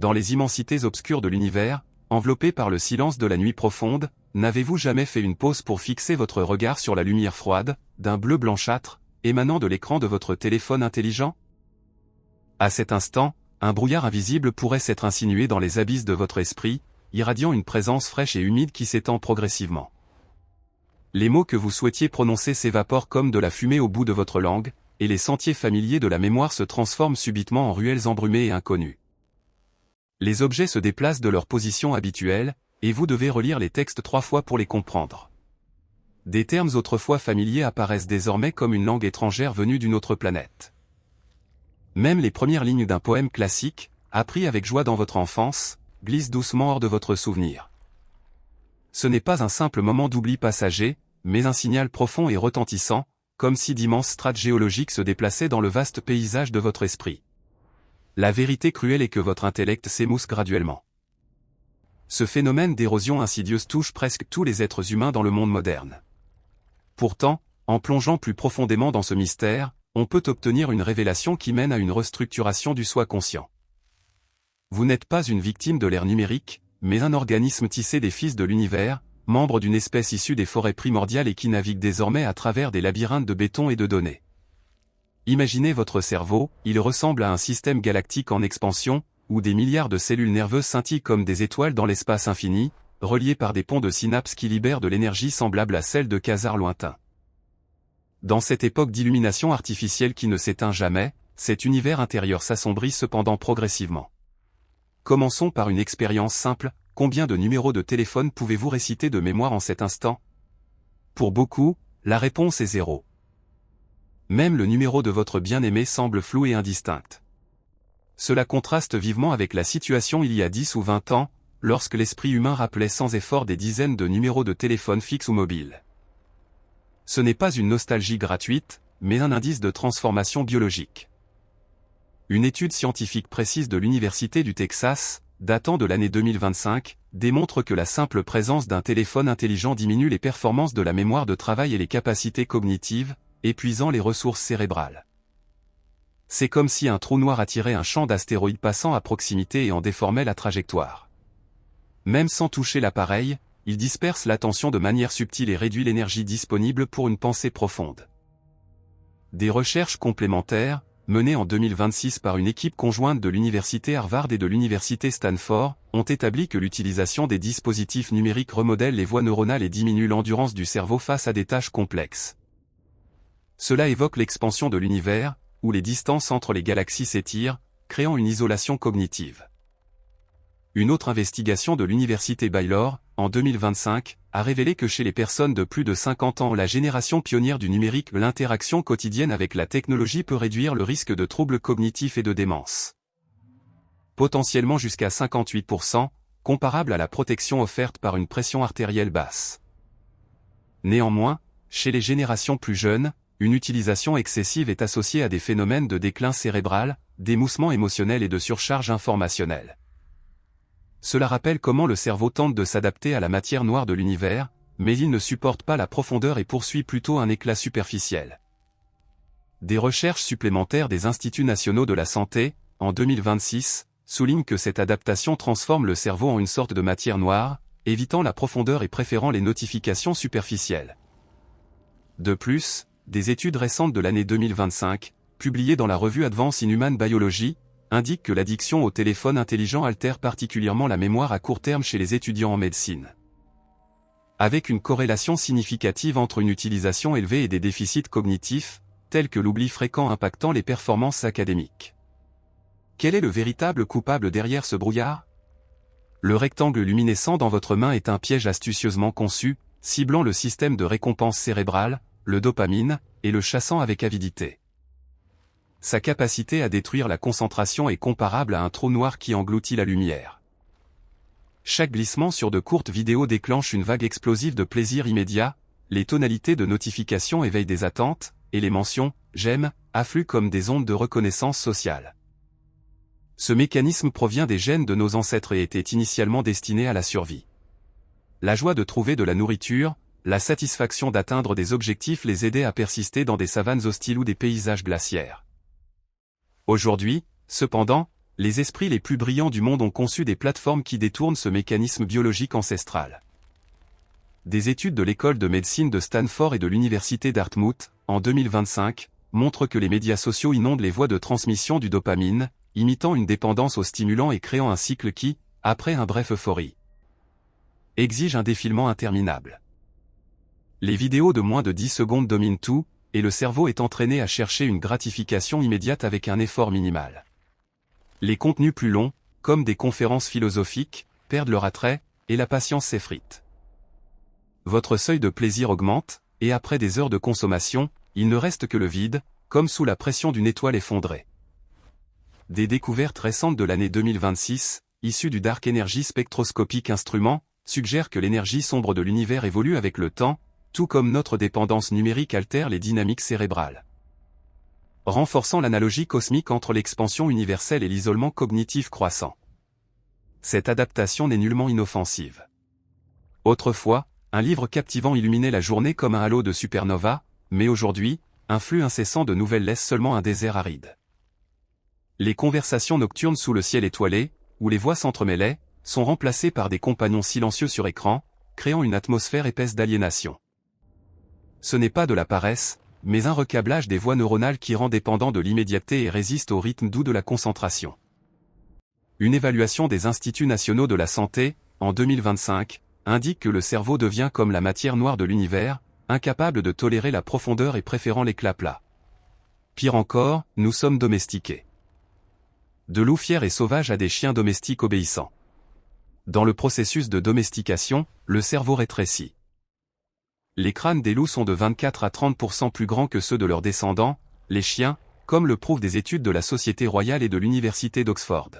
dans les immensités obscures de l'univers, enveloppé par le silence de la nuit profonde, n'avez-vous jamais fait une pause pour fixer votre regard sur la lumière froide, d'un bleu blanchâtre, émanant de l'écran de votre téléphone intelligent? À cet instant, un brouillard invisible pourrait s'être insinué dans les abysses de votre esprit, irradiant une présence fraîche et humide qui s'étend progressivement. Les mots que vous souhaitiez prononcer s'évaporent comme de la fumée au bout de votre langue, et les sentiers familiers de la mémoire se transforment subitement en ruelles embrumées et inconnues. Les objets se déplacent de leur position habituelle, et vous devez relire les textes 3 fois pour les comprendre. Des termes autrefois familiers apparaissent désormais comme une langue étrangère venue d'une autre planète. Même les premières lignes d'un poème classique, appris avec joie dans votre enfance, glissent doucement hors de votre souvenir. Ce n'est pas un simple moment d'oubli passager, mais un signal profond et retentissant, comme si d'immenses strates géologiques se déplaçaient dans le vaste paysage de votre esprit. La vérité cruelle est que votre intellect s'émousse graduellement. Ce phénomène d'érosion insidieuse touche presque tous les êtres humains dans le monde moderne. Pourtant, en plongeant plus profondément dans ce mystère, on peut obtenir une révélation qui mène à une restructuration du soi conscient. Vous n'êtes pas une victime de l'ère numérique, mais un organisme tissé des fils de l'univers, membre d'une espèce issue des forêts primordiales et qui navigue désormais à travers des labyrinthes de béton et de données. Imaginez votre cerveau, il ressemble à un système galactique en expansion, où des milliards de cellules nerveuses scintillent comme des étoiles dans l'espace infini, reliées par des ponts de synapses qui libèrent de l'énergie semblable à celle de quasars lointains. Dans cette époque d'illumination artificielle qui ne s'éteint jamais, cet univers intérieur s'assombrit cependant progressivement. Commençons par une expérience simple, combien de numéros de téléphone pouvez-vous réciter de mémoire en cet instant? Pour beaucoup, la réponse est 0. Même le numéro de votre bien-aimé semble flou et indistinct. Cela contraste vivement avec la situation il y a 10 ou 20 ans, lorsque l'esprit humain rappelait sans effort des dizaines de numéros de téléphone fixe ou mobile. Ce n'est pas une nostalgie gratuite, mais un indice de transformation biologique. Une étude scientifique précise de l'Université du Texas, datant de l'année 2025, démontre que la simple présence d'un téléphone intelligent diminue les performances de la mémoire de travail et les capacités cognitives, épuisant les ressources cérébrales. C'est comme si un trou noir attirait un champ d'astéroïdes passant à proximité et en déformait la trajectoire. Même sans toucher l'appareil, il disperse l'attention de manière subtile et réduit l'énergie disponible pour une pensée profonde. Des recherches complémentaires, menées en 2026 par une équipe conjointe de l'université Harvard et de l'université Stanford, ont établi que l'utilisation des dispositifs numériques remodèle les voies neuronales et diminue l'endurance du cerveau face à des tâches complexes. Cela évoque l'expansion de l'univers, où les distances entre les galaxies s'étirent, créant une isolation cognitive. Une autre investigation de l'université Baylor, en 2025, a révélé que chez les personnes de plus de 50 ans, la génération pionnière du numérique, l'interaction quotidienne avec la technologie peut réduire le risque de troubles cognitifs et de démence. Potentiellement jusqu'à 58%, comparable à la protection offerte par une pression artérielle basse. Néanmoins, chez les générations plus jeunes, une utilisation excessive est associée à des phénomènes de déclin cérébral, d'émoussement émotionnel et de surcharge informationnelle. Cela rappelle comment le cerveau tente de s'adapter à la matière noire de l'univers, mais il ne supporte pas la profondeur et poursuit plutôt un éclat superficiel. Des recherches supplémentaires des Instituts nationaux de la santé, en 2026, soulignent que cette adaptation transforme le cerveau en une sorte de matière noire, évitant la profondeur et préférant les notifications superficielles. De plus, des études récentes de l'année 2025, publiées dans la revue Advance in Human Biology, indiquent que l'addiction au téléphone intelligent altère particulièrement la mémoire à court terme chez les étudiants en médecine. Avec une corrélation significative entre une utilisation élevée et des déficits cognitifs, tels que l'oubli fréquent impactant les performances académiques. Quel est le véritable coupable derrière ce brouillard? Le rectangle luminescent dans votre main est un piège astucieusement conçu, ciblant le système de récompense cérébrale, le dopamine, et le chassant avec avidité. Sa capacité à détruire la concentration est comparable à un trou noir qui engloutit la lumière. Chaque glissement sur de courtes vidéos déclenche une vague explosive de plaisir immédiat, les tonalités de notification éveillent des attentes, et les mentions « j'aime » affluent comme des ondes de reconnaissance sociale. Ce mécanisme provient des gènes de nos ancêtres et était initialement destiné à la survie. La joie de trouver de la nourriture, la satisfaction d'atteindre des objectifs les aidait à persister dans des savanes hostiles ou des paysages glaciaires. Aujourd'hui, cependant, les esprits les plus brillants du monde ont conçu des plateformes qui détournent ce mécanisme biologique ancestral. Des études de l'école de médecine de Stanford et de l'université Dartmouth, en 2025, montrent que les médias sociaux inondent les voies de transmission du dopamine, imitant une dépendance aux stimulants et créant un cycle qui, après un bref euphorie, exige un défilement interminable. Les vidéos de moins de 10 secondes dominent tout, et le cerveau est entraîné à chercher une gratification immédiate avec un effort minimal. Les contenus plus longs, comme des conférences philosophiques, perdent leur attrait, et la patience s'effrite. Votre seuil de plaisir augmente, et après des heures de consommation, il ne reste que le vide, comme sous la pression d'une étoile effondrée. Des découvertes récentes de l'année 2026, issues du Dark Energy Spectroscopic Instrument, suggèrent que l'énergie sombre de l'univers évolue avec le temps, tout comme notre dépendance numérique altère les dynamiques cérébrales, renforçant l'analogie cosmique entre l'expansion universelle et l'isolement cognitif croissant. Cette adaptation n'est nullement inoffensive. Autrefois, un livre captivant illuminait la journée comme un halo de supernova, mais aujourd'hui, un flux incessant de nouvelles laisse seulement un désert aride. Les conversations nocturnes sous le ciel étoilé, où les voix s'entremêlaient, sont remplacées par des compagnons silencieux sur écran, créant une atmosphère épaisse d'aliénation. Ce n'est pas de la paresse, mais un recablage des voies neuronales qui rend dépendant de l'immédiateté et résiste au rythme doux de la concentration. Une évaluation des Instituts nationaux de la santé, en 2025, indique que le cerveau devient comme la matière noire de l'univers, incapable de tolérer la profondeur et préférant l'éclat plat. Pire encore, nous sommes domestiqués. De loups fiers et sauvages à des chiens domestiques obéissants. Dans le processus de domestication, le cerveau rétrécit. Les crânes des loups sont de 24 à 30% plus grands que ceux de leurs descendants, les chiens, comme le prouvent des études de la Société royale et de l'Université d'Oxford.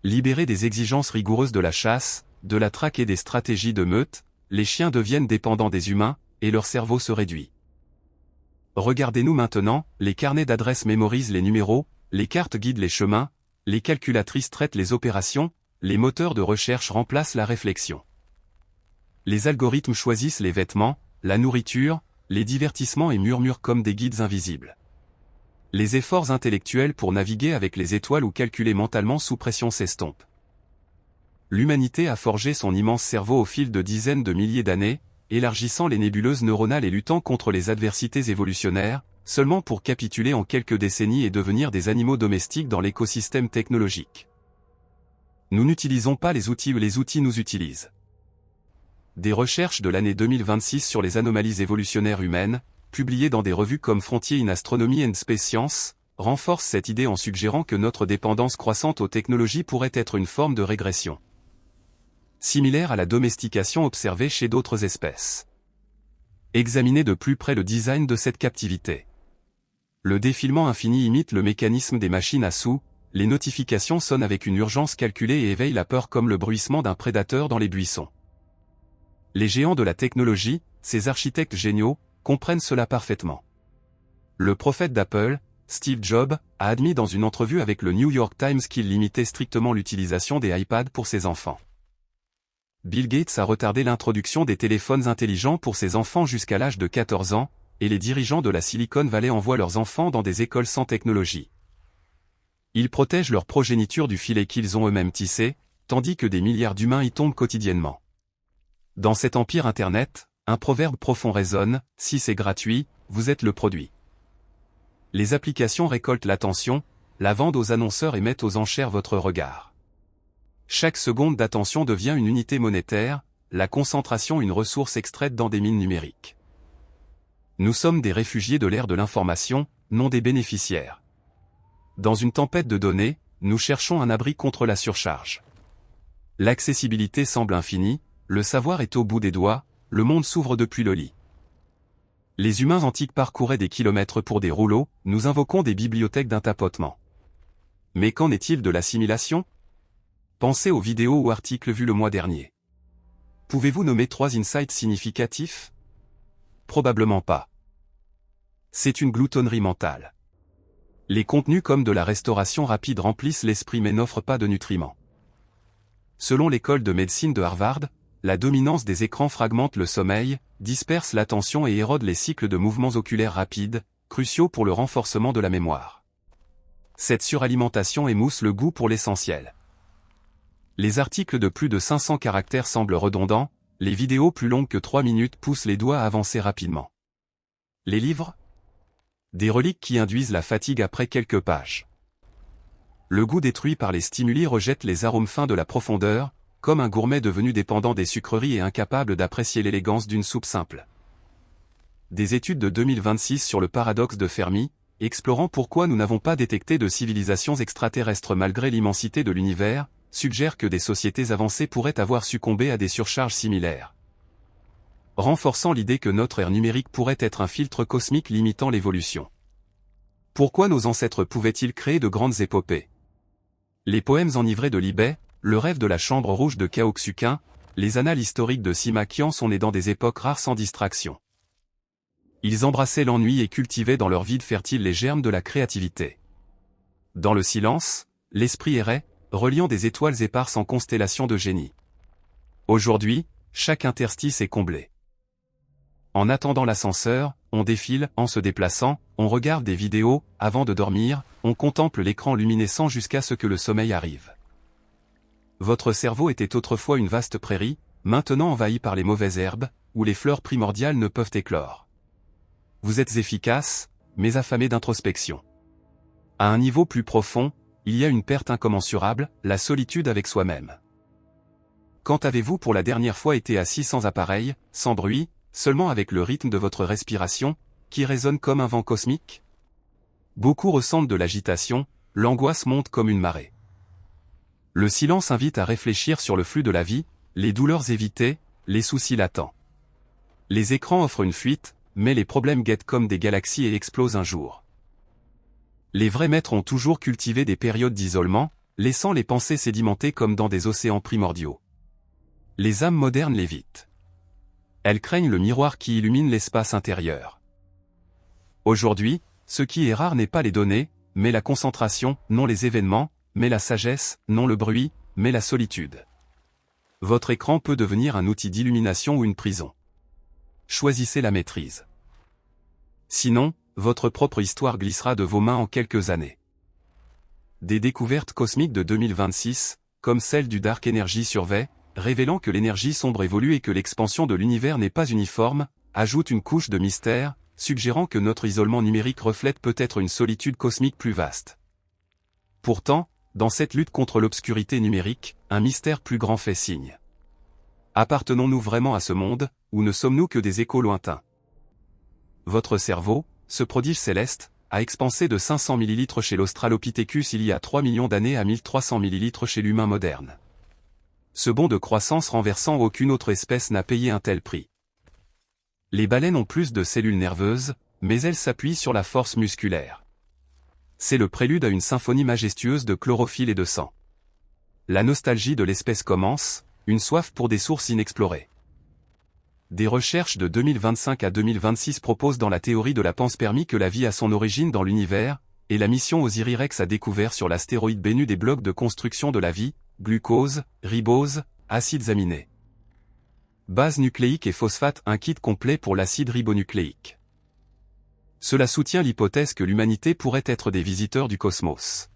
Libérés des exigences rigoureuses de la chasse, de la traque et des stratégies de meute, les chiens deviennent dépendants des humains, et leur cerveau se réduit. Regardez-nous maintenant, les carnets d'adresses mémorisent les numéros, les cartes guident les chemins, les calculatrices traitent les opérations, les moteurs de recherche remplacent la réflexion. Les algorithmes choisissent les vêtements, la nourriture, les divertissements et murmurent comme des guides invisibles. Les efforts intellectuels pour naviguer avec les étoiles ou calculer mentalement sous pression s'estompent. L'humanité a forgé son immense cerveau au fil de dizaines de milliers d'années, élargissant les nébuleuses neuronales et luttant contre les adversités évolutionnaires, seulement pour capituler en quelques décennies et devenir des animaux domestiques dans l'écosystème technologique. Nous n'utilisons pas les outils nous utilisent. Des recherches de l'année 2026 sur les anomalies évolutionnaires humaines, publiées dans des revues comme Frontiers in Astronomy and Space Science, renforcent cette idée en suggérant que notre dépendance croissante aux technologies pourrait être une forme de régression, similaire à la domestication observée chez d'autres espèces. Examinez de plus près le design de cette captivité. Le défilement infini imite le mécanisme des machines à sous, les notifications sonnent avec une urgence calculée et éveillent la peur comme le bruissement d'un prédateur dans les buissons. Les géants de la technologie, ces architectes géniaux, comprennent cela parfaitement. Le prophète d'Apple, Steve Jobs, a admis dans une entrevue avec le New York Times qu'il limitait strictement l'utilisation des iPads pour ses enfants. Bill Gates a retardé l'introduction des téléphones intelligents pour ses enfants jusqu'à l'âge de 14 ans, et les dirigeants de la Silicon Valley envoient leurs enfants dans des écoles sans technologie. Ils protègent leur progéniture du filet qu'ils ont eux-mêmes tissé, tandis que des milliards d'humains y tombent quotidiennement. Dans cet empire Internet, un proverbe profond résonne, si c'est gratuit, vous êtes le produit. Les applications récoltent l'attention, la vendent aux annonceurs et mettent aux enchères votre regard. Chaque seconde d'attention devient une unité monétaire, la concentration une ressource extraite dans des mines numériques. Nous sommes des réfugiés de l'ère de l'information, non des bénéficiaires. Dans une tempête de données, nous cherchons un abri contre la surcharge. L'accessibilité semble infinie, le savoir est au bout des doigts, le monde s'ouvre depuis le lit. Les humains antiques parcouraient des kilomètres pour des rouleaux, nous invoquons des bibliothèques d'un tapotement. Mais qu'en est-il de l'assimilation ? Pensez aux vidéos ou articles vus le mois dernier. Pouvez-vous nommer 3 insights significatifs ? Probablement pas. C'est une gloutonnerie mentale. Les contenus comme de la restauration rapide remplissent l'esprit mais n'offrent pas de nutriments. Selon l'école de médecine de Harvard, la dominance des écrans fragmente le sommeil, disperse l'attention et érode les cycles de mouvements oculaires rapides, cruciaux pour le renforcement de la mémoire. cette suralimentation émousse le goût pour l'essentiel. Les articles de plus de 500 caractères semblent redondants, les vidéos plus longues que 3 minutes poussent les doigts à avancer rapidement. Les livres? Des reliques qui induisent la fatigue après quelques pages. Le goût détruit par les stimuli rejette les arômes fins de la profondeur, comme un gourmet devenu dépendant des sucreries et incapable d'apprécier l'élégance d'une soupe simple. Des études de 2026 sur le paradoxe de Fermi, explorant pourquoi nous n'avons pas détecté de civilisations extraterrestres malgré l'immensité de l'univers, suggèrent que des sociétés avancées pourraient avoir succombé à des surcharges similaires. Renforçant l'idée que notre ère numérique pourrait être un filtre cosmique limitant l'évolution. Pourquoi nos ancêtres pouvaient-ils créer de grandes épopées? Les poèmes enivrés de Libet, le rêve de la chambre rouge de Cao Xuqin, les annales historiques de Sima Qian sont nés dans des époques rares sans distraction. Ils embrassaient l'ennui et cultivaient dans leur vide fertile les germes de la créativité. Dans le silence, l'esprit errait, reliant des étoiles éparses en constellations de génie. Aujourd'hui, chaque interstice est comblé. En attendant l'ascenseur, on défile, en se déplaçant, on regarde des vidéos, avant de dormir, on contemple l'écran luminescent jusqu'à ce que le sommeil arrive. Votre cerveau était autrefois une vaste prairie, maintenant envahi par les mauvaises herbes, où les fleurs primordiales ne peuvent éclore. Vous êtes efficace, mais affamé d'introspection. À un niveau plus profond, il y a une perte incommensurable, la solitude avec soi-même. Quand avez-vous pour la dernière fois été assis sans appareil, sans bruit, seulement avec le rythme de votre respiration, qui résonne comme un vent cosmique? Beaucoup ressentent de l'agitation, l'angoisse monte comme une marée. Le silence invite à réfléchir sur le flux de la vie, les douleurs évitées, les soucis latents. Les écrans offrent une fuite, mais les problèmes guettent comme des galaxies et explosent un jour. Les vrais maîtres ont toujours cultivé des périodes d'isolement, laissant les pensées sédimenter comme dans des océans primordiaux. Les âmes modernes l'évitent. Elles craignent le miroir qui illumine l'espace intérieur. Aujourd'hui, ce qui est rare n'est pas les données, mais la concentration, non les événements, mais la sagesse, non le bruit, mais la solitude. Votre écran peut devenir un outil d'illumination ou une prison. Choisissez la maîtrise. Sinon, votre propre histoire glissera de vos mains en quelques années. Des découvertes cosmiques de 2026, comme celle du Dark Energy Survey, révélant que l'énergie sombre évolue et que l'expansion de l'univers n'est pas uniforme, ajoutent une couche de mystère, suggérant que notre isolement numérique reflète peut-être une solitude cosmique plus vaste. Pourtant, dans cette lutte contre l'obscurité numérique, un mystère plus grand fait signe. Appartenons-nous vraiment à ce monde, ou ne sommes-nous que des échos lointains? Votre cerveau, ce prodige céleste, a expansé de 500 ml chez l'Australopithecus il y a 3 millions d'années à 1300 ml chez l'humain moderne. Ce bond de croissance renversant aucune autre espèce n'a payé un tel prix. Les baleines ont plus de cellules nerveuses, mais elles s'appuient sur la force musculaire. C'est le prélude à une symphonie majestueuse de chlorophylle et de sang. La nostalgie de l'espèce commence, une soif pour des sources inexplorées. Des recherches de 2025 à 2026 proposent dans la théorie de la panspermie que la vie a son origine dans l'univers, et la mission Osiris-Rex a découvert sur l'astéroïde Bennu des blocs de construction de la vie, glucose, ribose, acides aminés. Base nucléique et phosphate, un kit complet pour l'acide ribonucléique. Cela soutient l'hypothèse que l'humanité pourrait être des visiteurs du cosmos.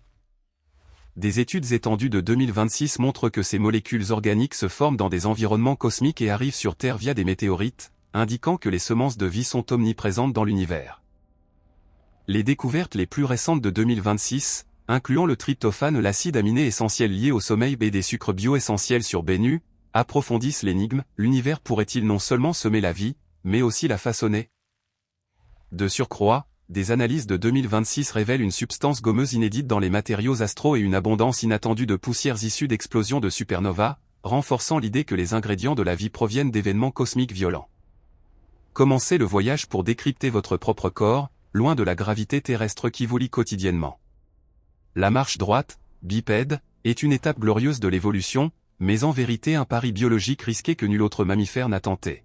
Des études étendues de 2026 montrent que ces molécules organiques se forment dans des environnements cosmiques et arrivent sur Terre via des météorites, indiquant que les semences de vie sont omniprésentes dans l'univers. Les découvertes les plus récentes de 2026, incluant le tryptophane, l'acide aminé essentiel lié au sommeil et des sucres bio-essentiels sur Bennu, approfondissent l'énigme, l'univers pourrait-il non seulement semer la vie, mais aussi la façonner? De surcroît, des analyses de 2026 révèlent une substance gommeuse inédite dans les matériaux astraux et une abondance inattendue de poussières issues d'explosions de supernovas, renforçant l'idée que les ingrédients de la vie proviennent d'événements cosmiques violents. Commencez le voyage pour décrypter votre propre corps, loin de la gravité terrestre qui vous lie quotidiennement. La marche droite, bipède, est une étape glorieuse de l'évolution, mais en vérité un pari biologique risqué que nul autre mammifère n'a tenté.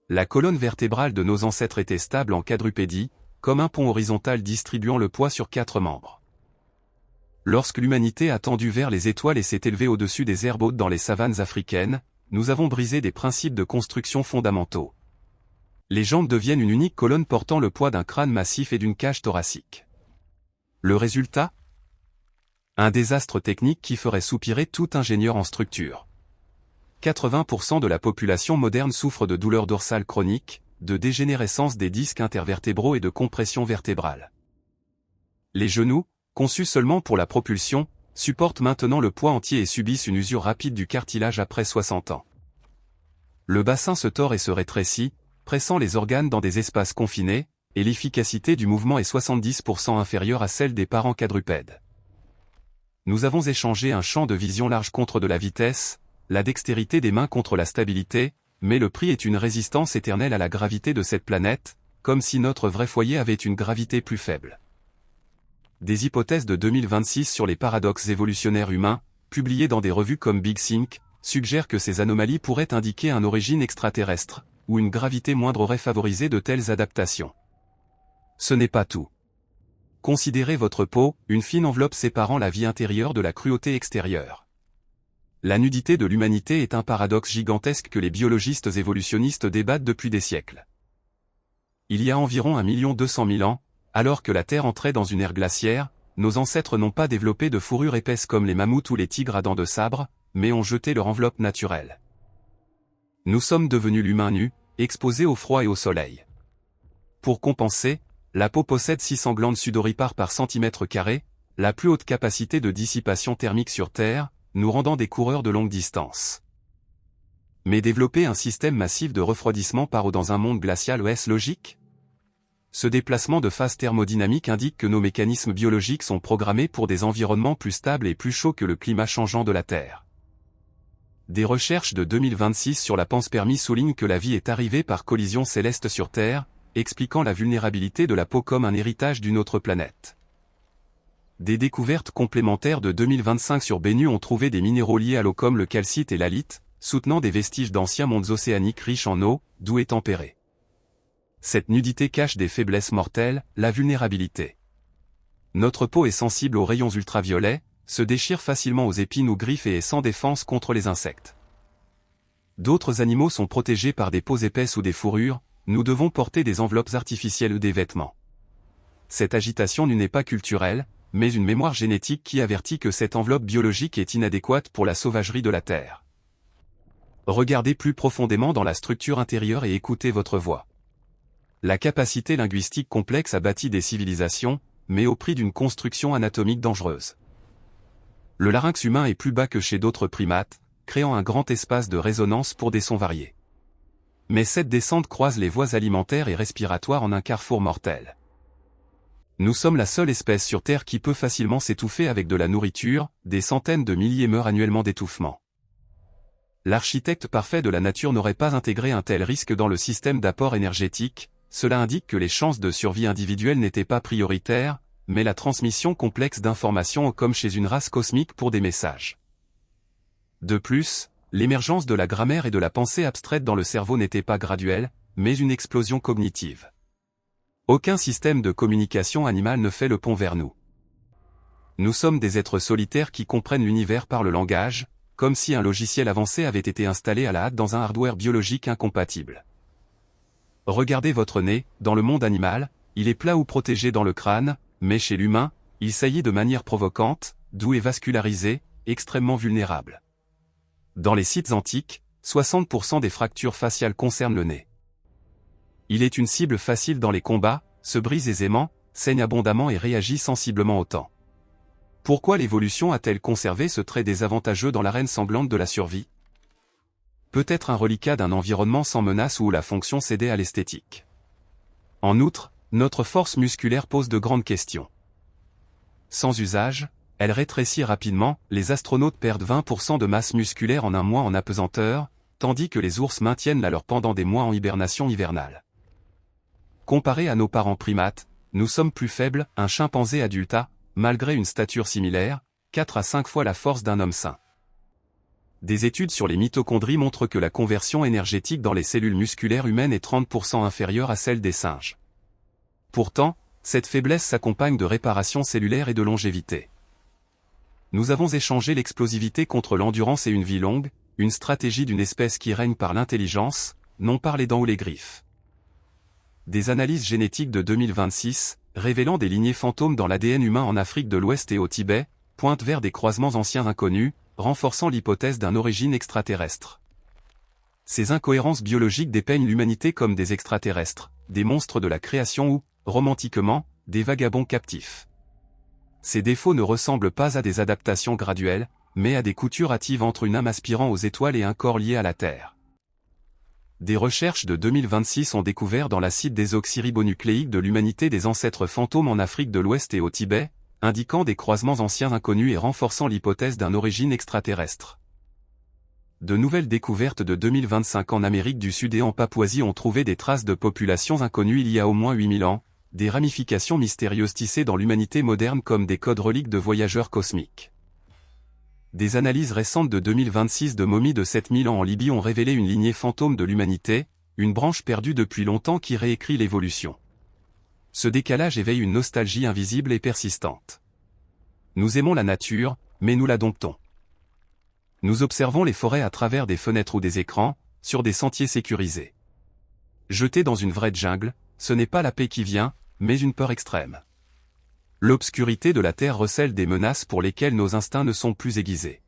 La colonne vertébrale de nos ancêtres était stable en quadrupédie, comme un pont horizontal distribuant le poids sur 4 membres. Lorsque l'humanité a tendu vers les étoiles et s'est élevée au-dessus des herbes hautes dans les savanes africaines, nous avons brisé des principes de construction fondamentaux. Les jambes deviennent une unique colonne portant le poids d'un crâne massif et d'une cage thoracique. Le résultat? Un désastre technique qui ferait soupirer tout ingénieur en structure. 80% de la population moderne souffre de douleurs dorsales chroniques, de dégénérescence des disques intervertébraux et de compression vertébrale. Les genoux, conçus seulement pour la propulsion, supportent maintenant le poids entier et subissent une usure rapide du cartilage après 60 ans. Le bassin se tord et se rétrécit, pressant les organes dans des espaces confinés, et l'efficacité du mouvement est 70% inférieure à celle des parents quadrupèdes. Nous avons échangé un champ de vision large contre de la vitesse, la dextérité des mains contre la stabilité, mais le prix est une résistance éternelle à la gravité de cette planète, comme si notre vrai foyer avait une gravité plus faible. Des hypothèses de 2026 sur les paradoxes évolutionnaires humains, publiées dans des revues comme Big Think, suggèrent que ces anomalies pourraient indiquer une origine extraterrestre, ou une gravité moindre aurait favorisé de telles adaptations. Ce n'est pas tout. Considérez votre peau, une fine enveloppe séparant la vie intérieure de la cruauté extérieure. La nudité de l'humanité est un paradoxe gigantesque que les biologistes évolutionnistes débattent depuis des siècles. Il y a environ 1 200 000 ans, alors que la Terre entrait dans une ère glaciaire, nos ancêtres n'ont pas développé de fourrure épaisse comme les mammouths ou les tigres à dents de sabre, mais ont jeté leur enveloppe naturelle. Nous sommes devenus l'humain nu, exposé au froid et au soleil. Pour compenser, la peau possède 600 glandes sudoripares par centimètre carré, la plus haute capacité de dissipation thermique sur Terre, nous rendant des coureurs de longue distance. Mais développer un système massif de refroidissement par eau dans un monde glacial est-ce logique? Ce déplacement de phase thermodynamique indique que nos mécanismes biologiques sont programmés pour des environnements plus stables et plus chauds que le climat changeant de la Terre. Des recherches de 2026 sur la panspermie soulignent que la vie est arrivée par collision céleste sur Terre, expliquant la vulnérabilité de la peau comme un héritage d'une autre planète. Des découvertes complémentaires de 2025 sur Bennu ont trouvé des minéraux liés à l'eau comme le calcite et l'halite, soutenant des vestiges d'anciens mondes océaniques riches en eau, doux et tempérés. Cette nudité cache des faiblesses mortelles, la vulnérabilité. Notre peau est sensible aux rayons ultraviolets, se déchire facilement aux épines ou griffes et est sans défense contre les insectes. D'autres animaux sont protégés par des peaux épaisses ou des fourrures, nous devons porter des enveloppes artificielles ou des vêtements. Cette agitation n'est pas culturelle, mais une mémoire génétique qui avertit que cette enveloppe biologique est inadéquate pour la sauvagerie de la Terre. Regardez plus profondément dans la structure intérieure et écoutez votre voix. La capacité linguistique complexe a bâti des civilisations, mais au prix d'une construction anatomique dangereuse. Le larynx humain est plus bas que chez d'autres primates, créant un grand espace de résonance pour des sons variés. Mais cette descente croise les voies alimentaires et respiratoires en un carrefour mortel. Nous sommes la seule espèce sur Terre qui peut facilement s'étouffer avec de la nourriture, des centaines de milliers meurent annuellement d'étouffement. L'architecte parfait de la nature n'aurait pas intégré un tel risque dans le système d'apport énergétique, cela indique que les chances de survie individuelle n'étaient pas prioritaires, mais la transmission complexe d'informations comme chez une race cosmique pour des messages. De plus, l'émergence de la grammaire et de la pensée abstraite dans le cerveau n'était pas graduelle, mais une explosion cognitive. Aucun système de communication animale ne fait le pont vers nous. Nous sommes des êtres solitaires qui comprennent l'univers par le langage, comme si un logiciel avancé avait été installé à la hâte dans un hardware biologique incompatible. Regardez votre nez, dans le monde animal, il est plat ou protégé dans le crâne, mais chez l'humain, il saillit de manière provocante, doux et vascularisé, extrêmement vulnérable. Dans les sites antiques, 60% des fractures faciales concernent le nez. Il est une cible facile dans les combats, se brise aisément, saigne abondamment et réagit sensiblement au temps. Pourquoi l'évolution a-t-elle conservé ce trait désavantageux dans l'arène sanglante de la survie? Peut-être un reliquat d'un environnement sans menace où la fonction cédait à l'esthétique. En outre, notre force musculaire pose de grandes questions. Sans usage, elle rétrécit rapidement, les astronautes perdent 20% de masse musculaire en un mois en apesanteur, tandis que les ours maintiennent la leur pendant des mois en hibernation hivernale. Comparé à nos parents primates, nous sommes plus faibles, un chimpanzé adulte a, malgré une stature similaire, 4 à 5 fois la force d'un homme sain. Des études sur les mitochondries montrent que la conversion énergétique dans les cellules musculaires humaines est 30% inférieure à celle des singes. Pourtant, cette faiblesse s'accompagne de réparation cellulaire et de longévité. Nous avons échangé l'explosivité contre l'endurance et une vie longue, une stratégie d'une espèce qui règne par l'intelligence, non par les dents ou les griffes. Des analyses génétiques de 2026, révélant des lignées fantômes dans l'ADN humain en Afrique de l'Ouest et au Tibet, pointent vers des croisements anciens inconnus, renforçant l'hypothèse d'une origine extraterrestre. Ces incohérences biologiques dépeignent l'humanité comme des extraterrestres, des monstres de la création ou, romantiquement, des vagabonds captifs. Ces défauts ne ressemblent pas à des adaptations graduelles, mais à des coutures hâtives entre une âme aspirant aux étoiles et un corps lié à la Terre. Des recherches de 2026 ont découvert dans l'acide désoxyribonucléique de l'humanité des ancêtres fantômes en Afrique de l'Ouest et au Tibet, indiquant des croisements anciens inconnus et renforçant l'hypothèse d'une origine extraterrestre. De nouvelles découvertes de 2025 en Amérique du Sud et en Papouasie ont trouvé des traces de populations inconnues il y a au moins 8000 ans, des ramifications mystérieuses tissées dans l'humanité moderne comme des codes reliques de voyageurs cosmiques. Des analyses récentes de 2026 de momies de 7000 ans en Libye ont révélé une lignée fantôme de l'humanité, une branche perdue depuis longtemps qui réécrit l'évolution. Ce décalage éveille une nostalgie invisible et persistante. Nous aimons la nature, mais nous la domptons. Nous observons les forêts à travers des fenêtres ou des écrans, sur des sentiers sécurisés. Jetés dans une vraie jungle, ce n'est pas la paix qui vient, mais une peur extrême. L'obscurité de la Terre recèle des menaces pour lesquelles nos instincts ne sont plus aiguisés.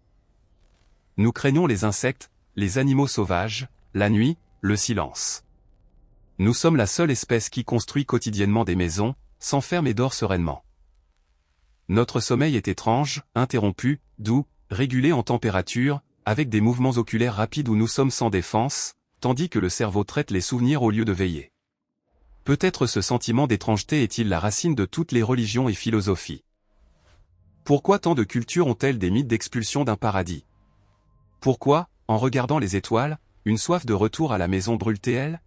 Nous craignons les insectes, les animaux sauvages, la nuit, le silence. Nous sommes la seule espèce qui construit quotidiennement des maisons, s'enferme et dort sereinement. Notre sommeil est étrange, interrompu, doux, régulé en température, avec des mouvements oculaires rapides où nous sommes sans défense, tandis que le cerveau traite les souvenirs au lieu de veiller. Peut-être ce sentiment d'étrangeté est-il la racine de toutes les religions et philosophies. Pourquoi tant de cultures ont-elles des mythes d'expulsion d'un paradis? Pourquoi, en regardant les étoiles, une soif de retour à la maison brûle-t-elle?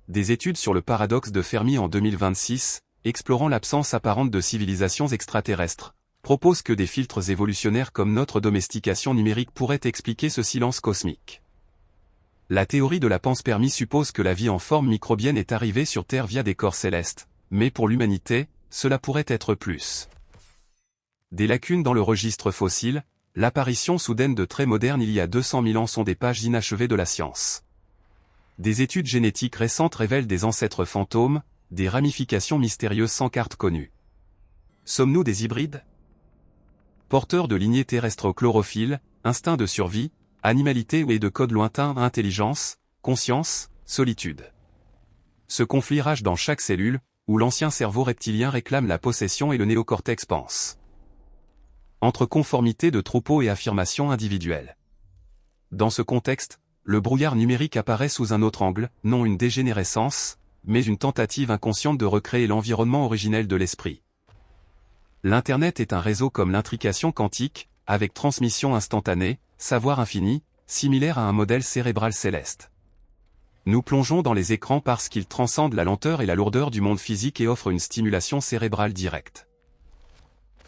Des études sur le paradoxe de Fermi en 2026, explorant l'absence apparente de civilisations extraterrestres, proposent que des filtres évolutionnaires comme notre domestication numérique pourraient expliquer ce silence cosmique. La théorie de la panspermie suppose que la vie en forme microbienne est arrivée sur Terre via des corps célestes, mais pour l'humanité, cela pourrait être plus. Des lacunes dans le registre fossile, l'apparition soudaine de traits modernes il y a 200 000 ans sont des pages inachevées de la science. Des études génétiques récentes révèlent des ancêtres fantômes, des ramifications mystérieuses sans carte connue. Sommes-nous des hybrides? Porteurs de lignées terrestres au chlorophylle, instinct de survie, animalité et de codes lointains, intelligence, conscience, solitude. Ce conflit rage dans chaque cellule, où l'ancien cerveau reptilien réclame la possession et le néocortex pense. Entre conformité de troupeau et affirmation individuelle. Dans ce contexte, le brouillard numérique apparaît sous un autre angle, non une dégénérescence, mais une tentative inconsciente de recréer l'environnement originel de l'esprit. L'Internet est un réseau comme l'intrication quantique, avec transmission instantanée, savoir infini, similaire à un modèle cérébral céleste. Nous plongeons dans les écrans parce qu'ils transcendent la lenteur et la lourdeur du monde physique et offrent une stimulation cérébrale directe.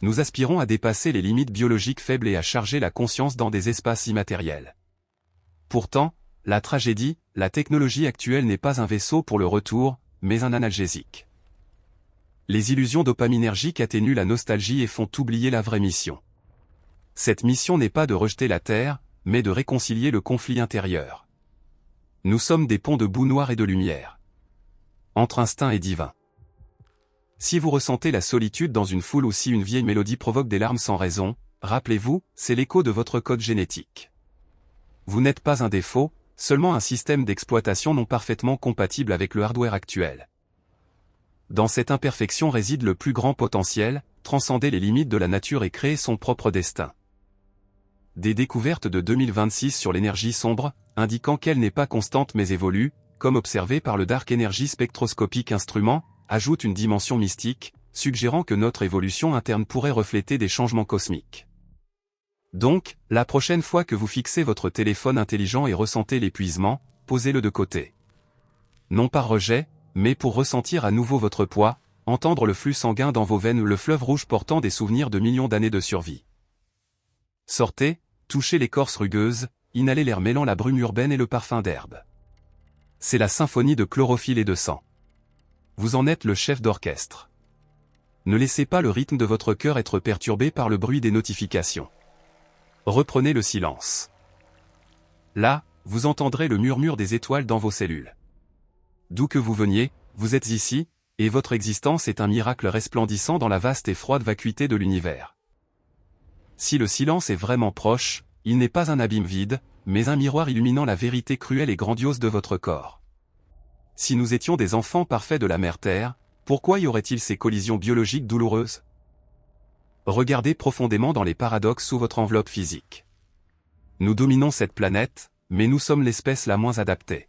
Nous aspirons à dépasser les limites biologiques faibles et à charger la conscience dans des espaces immatériels. Pourtant, la tragédie, la technologie actuelle n'est pas un vaisseau pour le retour, mais un analgésique. Les illusions dopaminergiques atténuent la nostalgie et font oublier la vraie mission. Cette mission n'est pas de rejeter la Terre, mais de réconcilier le conflit intérieur. Nous sommes des ponts de boue noire et de lumière. Entre instinct et divin. Si vous ressentez la solitude dans une foule ou si une vieille mélodie provoque des larmes sans raison, rappelez-vous, c'est l'écho de votre code génétique. Vous n'êtes pas un défaut, seulement un système d'exploitation non parfaitement compatible avec le hardware actuel. Dans cette imperfection réside le plus grand potentiel, transcender les limites de la nature et créer son propre destin. Des découvertes de 2026 sur l'énergie sombre, indiquant qu'elle n'est pas constante mais évolue, comme observé par le Dark Energy Spectroscopic Instrument, ajoutent une dimension mystique, suggérant que notre évolution interne pourrait refléter des changements cosmiques. Donc, la prochaine fois que vous fixez votre téléphone intelligent et ressentez l'épuisement, posez-le de côté. Non par rejet, mais pour ressentir à nouveau votre poids, entendre le flux sanguin dans vos veines, le fleuve rouge portant des souvenirs de millions d'années de survie. Sortez, touchez l'écorce rugueuse, inhalez l'air mêlant la brume urbaine et le parfum d'herbe. C'est la symphonie de chlorophylle et de sang. Vous en êtes le chef d'orchestre. Ne laissez pas le rythme de votre cœur être perturbé par le bruit des notifications. Reprenez le silence. Là, vous entendrez le murmure des étoiles dans vos cellules. D'où que vous veniez, vous êtes ici, et votre existence est un miracle resplendissant dans la vaste et froide vacuité de l'univers. Si le silence est vraiment proche, il n'est pas un abîme vide, mais un miroir illuminant la vérité cruelle et grandiose de votre corps. Si nous étions des enfants parfaits de la mère Terre, pourquoi y aurait-il ces collisions biologiques douloureuses? Regardez profondément dans les paradoxes sous votre enveloppe physique. Nous dominons cette planète, mais nous sommes l'espèce la moins adaptée.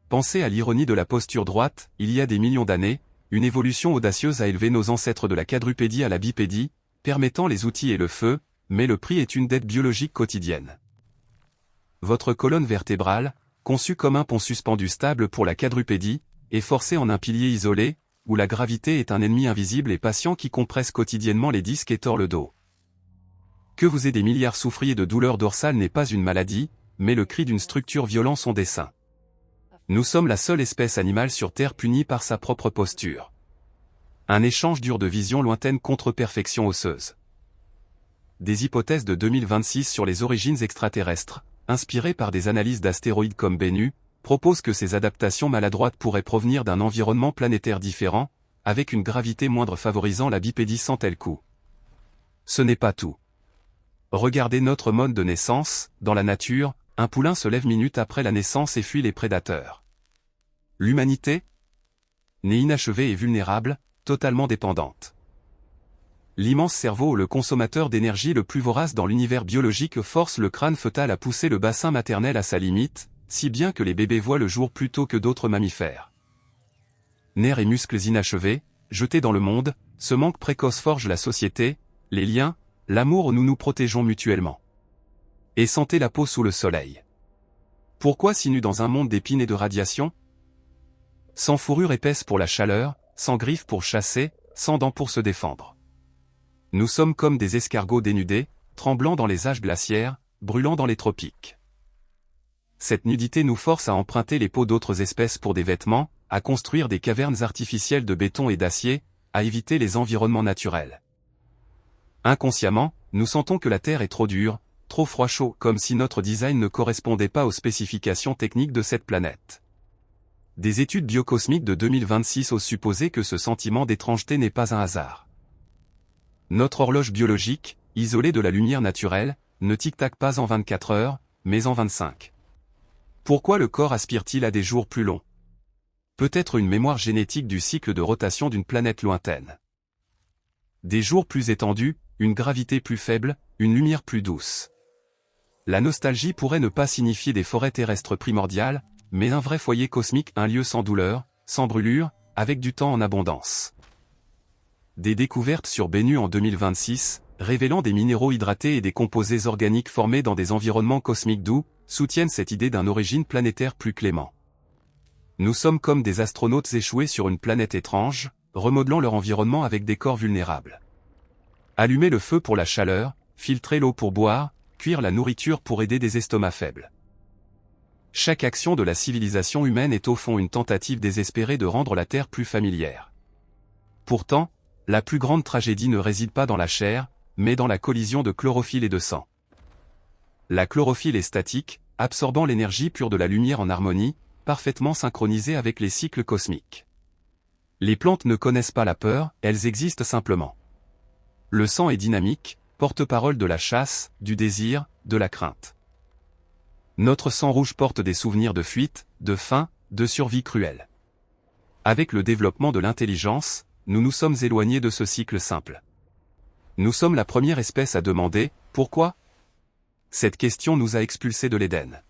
Pensez à l'ironie de la posture droite, il y a des millions d'années, une évolution audacieuse a élevé nos ancêtres de la quadrupédie à la bipédie, permettant les outils et le feu, mais le prix est une dette biologique quotidienne. Votre colonne vertébrale, conçue comme un pont suspendu stable pour la quadrupédie, est forcée en un pilier isolé, où la gravité est un ennemi invisible et patient qui compresse quotidiennement les disques et tord le dos. Que vous ayez des milliards souffriez de douleurs dorsales n'est pas une maladie, mais le cri d'une structure violant son dessein. Nous sommes la seule espèce animale sur Terre punie par sa propre posture. Un échange dur de visions lointaines contre perfection osseuse. Des hypothèses de 2026 sur les origines extraterrestres, inspirées par des analyses d'astéroïdes comme Bennu, proposent que ces adaptations maladroites pourraient provenir d'un environnement planétaire différent, avec une gravité moindre favorisant la bipédie sans tel coup. Ce n'est pas tout. Regardez notre mode de naissance, dans la nature, un poulain se lève minutes après la naissance et fuit les prédateurs. L'humanité? Née inachevée et vulnérable, totalement dépendante. L'immense cerveau, le consommateur d'énergie le plus vorace dans l'univers biologique, force le crâne fœtal à pousser le bassin maternel à sa limite, si bien que les bébés voient le jour plus tôt que d'autres mammifères. Nerfs et muscles inachevés, jetés dans le monde, ce manque précoce forge la société, les liens, l'amour où nous nous protégeons mutuellement. Et sentez la peau sous le soleil. Pourquoi si nus dans un monde d'épines et de radiation? Sans fourrure épaisse pour la chaleur, sans griffes pour chasser, sans dents pour se défendre. Nous sommes comme des escargots dénudés, tremblants dans les âges glaciaires, brûlant dans les tropiques. Cette nudité nous force à emprunter les peaux d'autres espèces pour des vêtements, à construire des cavernes artificielles de béton et d'acier, à éviter les environnements naturels. Inconsciemment, nous sentons que la Terre est trop dure, trop froid-chaud, comme si notre design ne correspondait pas aux spécifications techniques de cette planète. Des études biocosmiques de 2026 osent supposer que ce sentiment d'étrangeté n'est pas un hasard. Notre horloge biologique, isolée de la lumière naturelle, ne tic-tac pas en 24 heures, mais en 25. Pourquoi le corps aspire-t-il à des jours plus longs? Peut-être une mémoire génétique du cycle de rotation d'une planète lointaine. Des jours plus étendus, une gravité plus faible, une lumière plus douce. La nostalgie pourrait ne pas signifier des forêts terrestres primordiales, mais un vrai foyer cosmique, un lieu sans douleur, sans brûlure, avec du temps en abondance. Des découvertes sur Bennu en 2026, révélant des minéraux hydratés et des composés organiques formés dans des environnements cosmiques doux, soutiennent cette idée d'une origine planétaire plus clément. Nous sommes comme des astronautes échoués sur une planète étrange, remodelant leur environnement avec des corps vulnérables. Allumer le feu pour la chaleur, filtrer l'eau pour boire, cuire la nourriture pour aider des estomacs faibles. Chaque action de la civilisation humaine est au fond une tentative désespérée de rendre la Terre plus familière. Pourtant, la plus grande tragédie ne réside pas dans la chair, mais dans la collision de chlorophylle et de sang. La chlorophylle est statique, absorbant l'énergie pure de la lumière en harmonie, parfaitement synchronisée avec les cycles cosmiques. Les plantes ne connaissent pas la peur, elles existent simplement. Le sang est dynamique, porte-parole de la chasse, du désir, de la crainte. Notre sang rouge porte des souvenirs de fuite, de faim, de survie cruelle. Avec le développement de l'intelligence, nous nous sommes éloignés de ce cycle simple. Nous sommes la première espèce à demander « Pourquoi ?» Cette question nous a expulsés de l'Éden.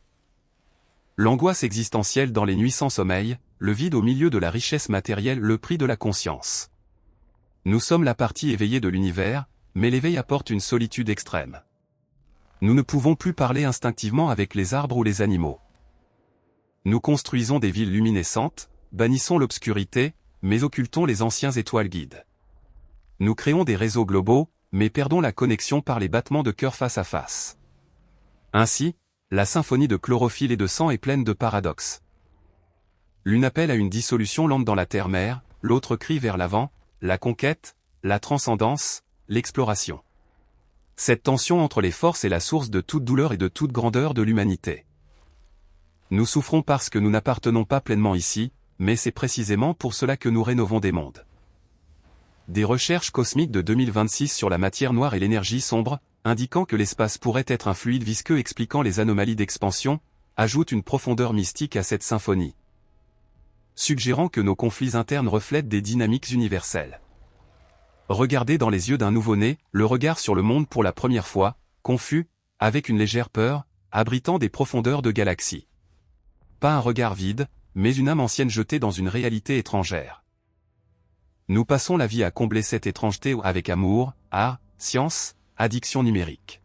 L'angoisse existentielle dans les nuits sans sommeil, le vide au milieu de la richesse matérielle, le prix de la conscience. Nous sommes la partie éveillée de l'univers, mais l'éveil apporte une solitude extrême. Nous ne pouvons plus parler instinctivement avec les arbres ou les animaux. Nous construisons des villes luminescentes, bannissons l'obscurité, mais occultons les anciens étoiles guides. Nous créons des réseaux globaux, mais perdons la connexion par les battements de cœur face à face. Ainsi, la symphonie de chlorophylle et de sang est pleine de paradoxes. L'une appelle à une dissolution lente dans la terre-mère, l'autre crie vers l'avant, la conquête, la transcendance, l'exploration. Cette tension entre les forces est la source de toute douleur et de toute grandeur de l'humanité. Nous souffrons parce que nous n'appartenons pas pleinement ici, mais c'est précisément pour cela que nous rénovons des mondes. Des recherches cosmiques de 2026 sur la matière noire et l'énergie sombre, indiquant que l'espace pourrait être un fluide visqueux expliquant les anomalies d'expansion, ajoutent une profondeur mystique à cette symphonie, suggérant que nos conflits internes reflètent des dynamiques universelles. Regardez dans les yeux d'un nouveau-né, le regard sur le monde pour la première fois, confus, avec une légère peur, abritant des profondeurs de galaxies. Pas un regard vide, mais une âme ancienne jetée dans une réalité étrangère. Nous passons la vie à combler cette étrangeté avec amour, art, science, addiction numérique.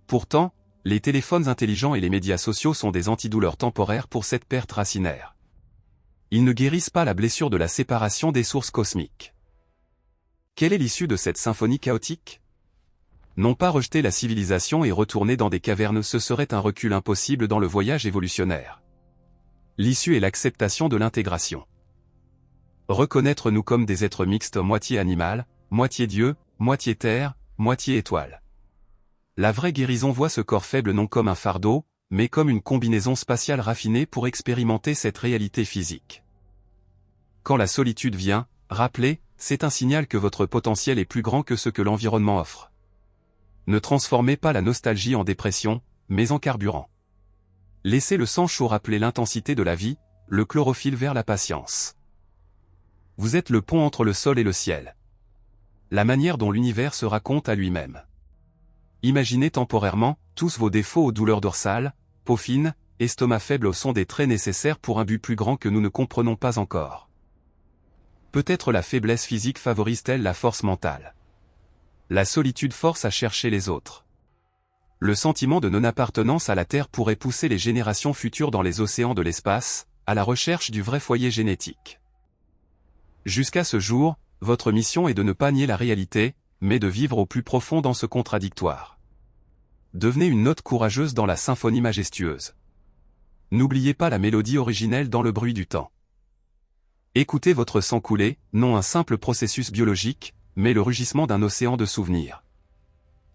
Pourtant, les téléphones intelligents et les médias sociaux sont des antidouleurs temporaires pour cette perte racinaire. Ils ne guérissent pas la blessure de la séparation des sources cosmiques. Quelle est l'issue de cette symphonie chaotique? Non pas rejeter la civilisation et retourner dans des cavernes, ce serait un recul impossible dans le voyage évolutionnaire. L'issue est l'acceptation de l'intégration. Reconnaître nous comme des êtres mixtes, moitié animal, moitié Dieu, moitié terre, moitié étoile. La vraie guérison voit ce corps faible non comme un fardeau, mais comme une combinaison spatiale raffinée pour expérimenter cette réalité physique. Quand la solitude vient, rappelez, c'est un signal que votre potentiel est plus grand que ce que l'environnement offre. Ne transformez pas la nostalgie en dépression, mais en carburant. Laissez le sang chaud rappeler l'intensité de la vie, le chlorophylle vers la patience. Vous êtes le pont entre le sol et le ciel. La manière dont l'univers se raconte à lui-même. Imaginez temporairement, tous vos défauts aux douleurs dorsales, peau fine, estomac faible sont des traits nécessaires pour un but plus grand que nous ne comprenons pas encore. Peut-être la faiblesse physique favorise-t-elle la force mentale. La solitude force à chercher les autres. Le sentiment de non-appartenance à la Terre pourrait pousser les générations futures dans les océans de l'espace, à la recherche du vrai foyer génétique. Jusqu'à ce jour, votre mission est de ne pas nier la réalité, mais de vivre au plus profond dans ce contradictoire. Devenez une note courageuse dans la symphonie majestueuse. N'oubliez pas la mélodie originelle dans le bruit du temps. Écoutez votre sang couler, non un simple processus biologique, mais le rugissement d'un océan de souvenirs.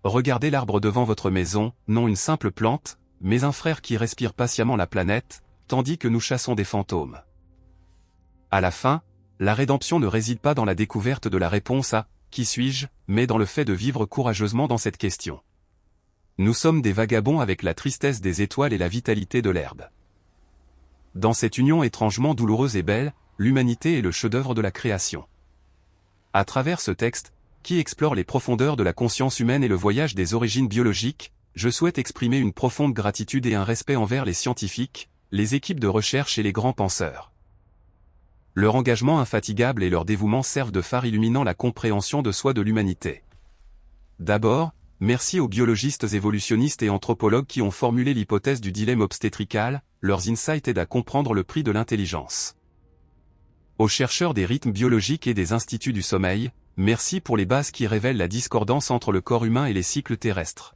Regardez l'arbre devant votre maison, non une simple plante, mais un frère qui respire patiemment la planète, tandis que nous chassons des fantômes. À la fin, la rédemption ne réside pas dans la découverte de la réponse à « Qui suis-je ?», mais dans le fait de vivre courageusement dans cette question. Nous sommes des vagabonds avec la tristesse des étoiles et la vitalité de l'herbe. Dans cette union étrangement douloureuse et belle, l'humanité est le chef-d'œuvre de la création. À travers ce texte, qui explore les profondeurs de la conscience humaine et le voyage des origines biologiques, je souhaite exprimer une profonde gratitude et un respect envers les scientifiques, les équipes de recherche et les grands penseurs. Leur engagement infatigable et leur dévouement servent de phare illuminant la compréhension de soi de l'humanité. D'abord, merci aux biologistes évolutionnistes et anthropologues qui ont formulé l'hypothèse du dilemme obstétrical, leurs insights aident à comprendre le prix de l'intelligence. Aux chercheurs des rythmes biologiques et des instituts du sommeil, merci pour les bases qui révèlent la discordance entre le corps humain et les cycles terrestres.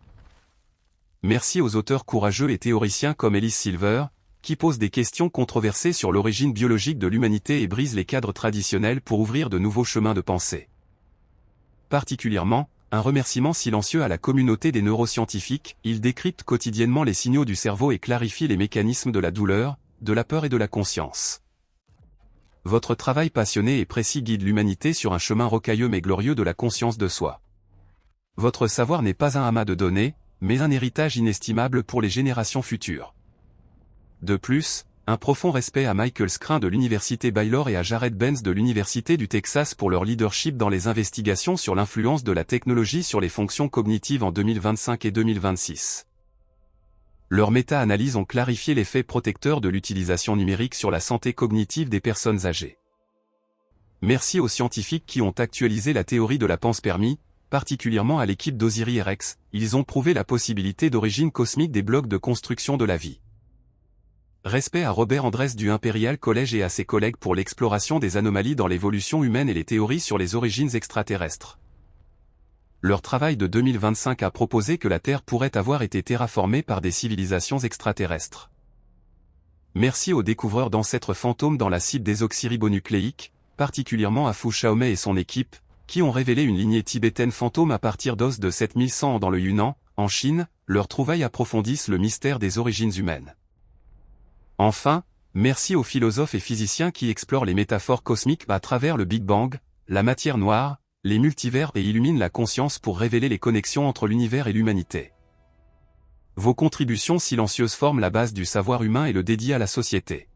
Merci aux auteurs courageux et théoriciens comme Elise Silver, qui posent des questions controversées sur l'origine biologique de l'humanité et brisent les cadres traditionnels pour ouvrir de nouveaux chemins de pensée. Particulièrement, un remerciement silencieux à la communauté des neuroscientifiques, ils décryptent quotidiennement les signaux du cerveau et clarifient les mécanismes de la douleur, de la peur et de la conscience. Votre travail passionné et précis guide l'humanité sur un chemin rocailleux mais glorieux de la conscience de soi. Votre savoir n'est pas un amas de données, mais un héritage inestimable pour les générations futures. De plus, un profond respect à Michael Skrin de l'Université Baylor et à Jared Benz de l'Université du Texas pour leur leadership dans les investigations sur l'influence de la technologie sur les fonctions cognitives en 2025 et 2026. Leurs méta-analyses ont clarifié l'effet protecteur de l'utilisation numérique sur la santé cognitive des personnes âgées. Merci aux scientifiques qui ont actualisé la théorie de la panspermie, particulièrement à l'équipe d'Osiris-Rex, ils ont prouvé la possibilité d'origine cosmique des blocs de construction de la vie. Respect à Robert Andress du Imperial College et à ses collègues pour l'exploration des anomalies dans l'évolution humaine et les théories sur les origines extraterrestres. Leur travail de 2025 a proposé que la Terre pourrait avoir été terraformée par des civilisations extraterrestres. Merci aux découvreurs d'ancêtres fantômes dans la cible désoxyribonucléique, particulièrement à Fu Xiaomei et son équipe, qui ont révélé une lignée tibétaine fantôme à partir d'os de 7100 ans dans le Yunnan, en Chine. Leurs trouvailles approfondissent le mystère des origines humaines. Enfin, Merci aux philosophes et physiciens qui explorent les métaphores cosmiques à travers le Big Bang, la matière noire, les multivers et illuminent la conscience pour révéler les connexions entre l'univers et l'humanité. Vos contributions silencieuses forment la base du savoir humain et le dédient à la société.